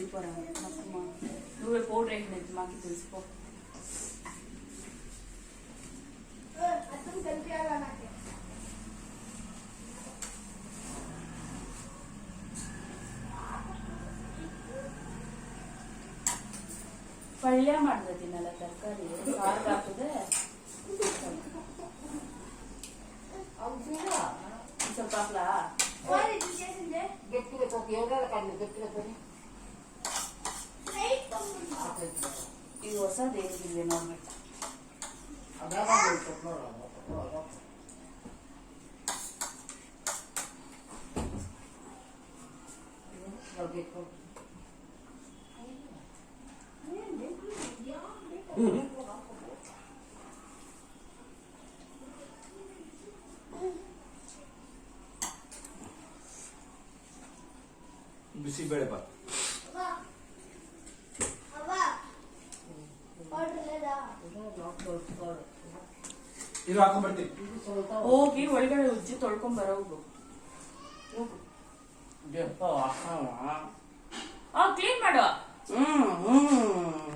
వెళ్ళిపోరా మక్కమ్మ నువ్వే పౌడర్ వేసినది మాకు తెలుసుకో ಪಲ್ಯ ಮಾಡ್ದೀನಲ್ಲ ತರಕಾರಿ ಸಾರು ಹಾಕಿದೆ ಸ್ವಲ್ಪ ಹಾಕ್ಲಾ ಇದು ಹೊಸದು ಹೇಗಿದ್ವಿ ನೋಡ್ಬೇಕು ಬಿಸಿಬೇಳೆ ಬಾತ್ ಇದು ಹಾಕೊಂಡ್ಬರ್ತೀನಿ ಹೋಗಿ ಒಳಗಡೆ ಉಜ್ಜಿ ತೊಳ್ಕೊಂಡ್ ಬರೋ ಹೋಗು ಕ್ಲೀನ್ ಮಾಡು